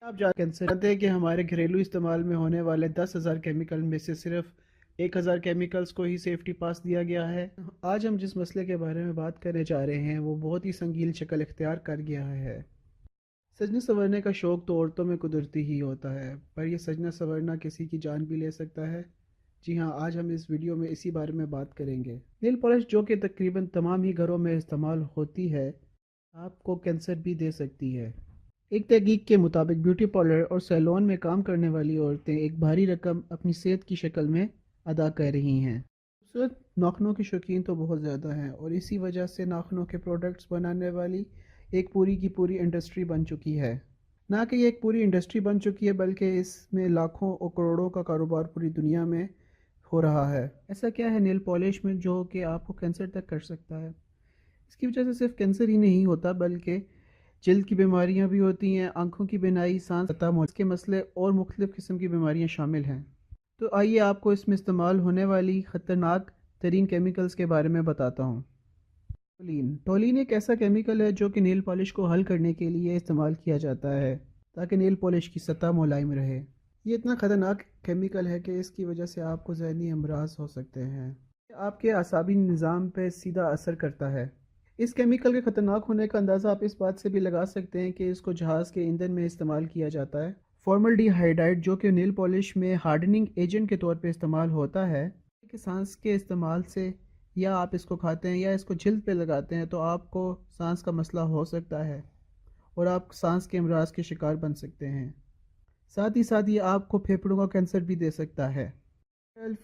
آپ جانتے ہیں کہ ہمارے گھریلو استعمال میں ہونے والے 10,000 کیمیکل میں سے صرف 1,000 کیمیکلز کو ہی سیفٹی پاس دیا گیا ہے۔ آج ہم جس مسئلے کے بارے میں بات کرنے جا رہے ہیں وہ بہت ہی سنگین شکل اختیار کر گیا ہے۔ سجنے سنورنے کا شوق تو عورتوں میں قدرتی ہی ہوتا ہے، پر یہ سجنا سنورنا کسی کی جان بھی لے سکتا ہے۔ جی ہاں، آج ہم اس ویڈیو میں اسی بارے میں بات کریں گے۔ نیل پالش جو کہ تقریباً تمام ہی گھروں میں استعمال ہوتی ہے، آپ کو کینسر بھی دے سکتی ہے۔ ایک تحقیق کے مطابق بیوٹی پارلر اور سیلون میں کام کرنے والی عورتیں ایک بھاری رقم اپنی صحت کی شکل میں ادا کر رہی ہیں۔ خوبصورت ناخنوں کے شوقین تو بہت زیادہ ہیں، اور اسی وجہ سے ناخنوں کے پروڈکٹس بنانے والی ایک پوری کی پوری انڈسٹری بن چکی ہے۔ نہ کہ یہ ایک پوری انڈسٹری بن چکی ہے، بلکہ اس میں لاکھوں اور کروڑوں کا کاروبار پوری دنیا میں ہو رہا ہے۔ ایسا کیا ہے نیل پالش میں جو کہ آپ کو کینسر تک کر سکتا ہے؟ اس کی وجہ سے صرف کینسر ہی نہیں ہوتا، بلکہ جلد کی بیماریاں بھی ہوتی ہیں، آنکھوں کی بینائی، سانس کے مسئلے اور مختلف قسم کی بیماریاں شامل ہیں۔ تو آئیے آپ کو اس میں استعمال ہونے والی خطرناک ترین کیمیکلز کے بارے میں بتاتا ہوں۔ ٹولین ایک ایسا کیمیکل ہے جو کہ نیل پالش کو حل کرنے کے لیے استعمال کیا جاتا ہے تاکہ نیل پالش کی سطح ملائم رہے۔ یہ اتنا خطرناک کیمیکل ہے کہ اس کی وجہ سے آپ کو ذہنی امراض ہو سکتے ہیں۔ آپ کے اعصابی نظام پہ سیدھا اثر کرتا ہے۔ اس کیمیکل کے خطرناک ہونے کا اندازہ آپ اس بات سے بھی لگا سکتے ہیں کہ اس کو جہاز کے ایندھن میں استعمال کیا جاتا ہے۔ فارملڈی ہائیڈرائڈ جو کہ نیل پالش میں ہارڈننگ ایجنٹ کے طور پہ استعمال ہوتا ہے، کہ سانس کے استعمال سے یا آپ اس کو کھاتے ہیں یا اس کو جلد پہ لگاتے ہیں تو آپ کو سانس کا مسئلہ ہو سکتا ہے اور آپ سانس کے امراض کے شکار بن سکتے ہیں۔ ساتھ ہی ساتھ یہ آپ کو پھیپھڑوں کا کینسر بھی دے سکتا ہے۔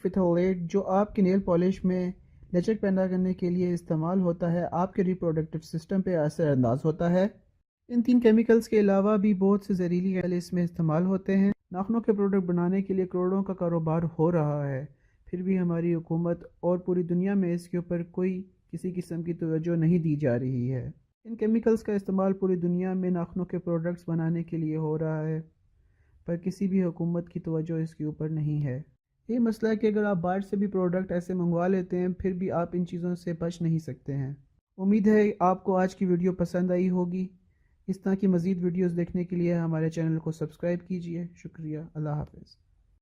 فیتھولیٹ جو آپ کے نیل پالش میں لچک پیدا کرنے کے لیے استعمال ہوتا ہے، آپ کے ریپروڈکٹیو سسٹم پہ اثر انداز ہوتا ہے۔ ان تین کیمیکلز کے علاوہ بھی بہت سے زہریلی کیمیکل اس میں استعمال ہوتے ہیں۔ ناخنوں کے پروڈکٹ بنانے کے لیے کروڑوں کا کاروبار ہو رہا ہے، پھر بھی ہماری حکومت اور پوری دنیا میں اس کے اوپر کوئی کسی قسم کی توجہ نہیں دی جا رہی ہے۔ ان کیمیکلز کا استعمال پوری دنیا میں ناخنوں کے پروڈکٹس بنانے کے لیے ہو رہا ہے، پر کسی بھی حکومت کی توجہ اس کے اوپر نہیں ہے۔ یہ مسئلہ ہے کہ اگر آپ باہر سے بھی پروڈکٹ ایسے منگوا لیتے ہیں، پھر بھی آپ ان چیزوں سے بچ نہیں سکتے ہیں۔ امید ہے آپ کو آج کی ویڈیو پسند آئی ہوگی۔ اس طرح کی مزید ویڈیوز دیکھنے کے لیے ہمارے چینل کو سبسکرائب کیجیے۔ شکریہ، اللہ حافظ۔